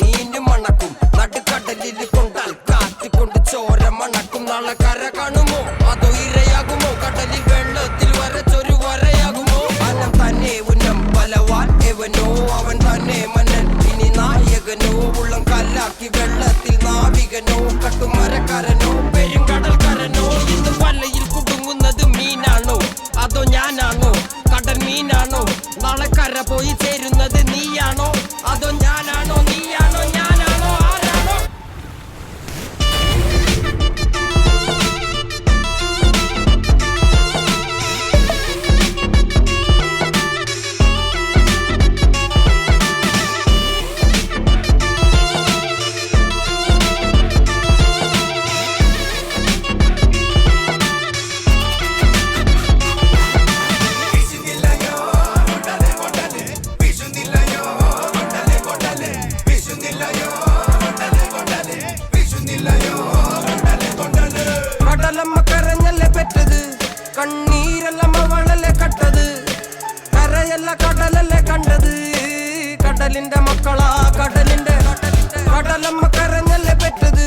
മീന് മണക്കും നടുക്കടലിൽ കൊണ്ടാൽ കാറ്റ് കൊണ്ട് ചോര മണക്കും നാളെ കര കാണുമോ അതോ ഇരയാകുമോ കടലിൽ വെള്ളത്തിൽ വരച്ചൊരു വരയാകുമോ അനം തന്നെ ഉന്നം ബലവാൻ എവനോ അവൻ തന്നെ മന്നൻ ഇനി നായകനോ ഉള്ളം കല്ലാക്കി വെള്ളത്തിൽ നാവികനോ കട്ടുമരക്കാരനോ പെരുങ്കടൽക്കാരനോ ഇന്ന് വലയിൽ കുടുങ്ങുന്നത് മീനാണോ അതോ ഞാനാണോ കടൽ മീനാണോ നാളെ കര പോയി ചേരുന്നത് നീയാണോ അതോ ഞാനാണോ നീയാണോ ഞാനാണോ ആരാണോ കടലമ്മ കരഞ്ഞല്ലേ പെറ്റത് കണ്ണീരെല്ലാം അവളല്ലേ കട്ടത് കരയല്ല കടലല്ലേ കണ്ടത് കടലിന്റെ മക്കളാ കടലിന്റെ കടലമ്മ കരഞ്ഞല്ലേ പെറ്റത്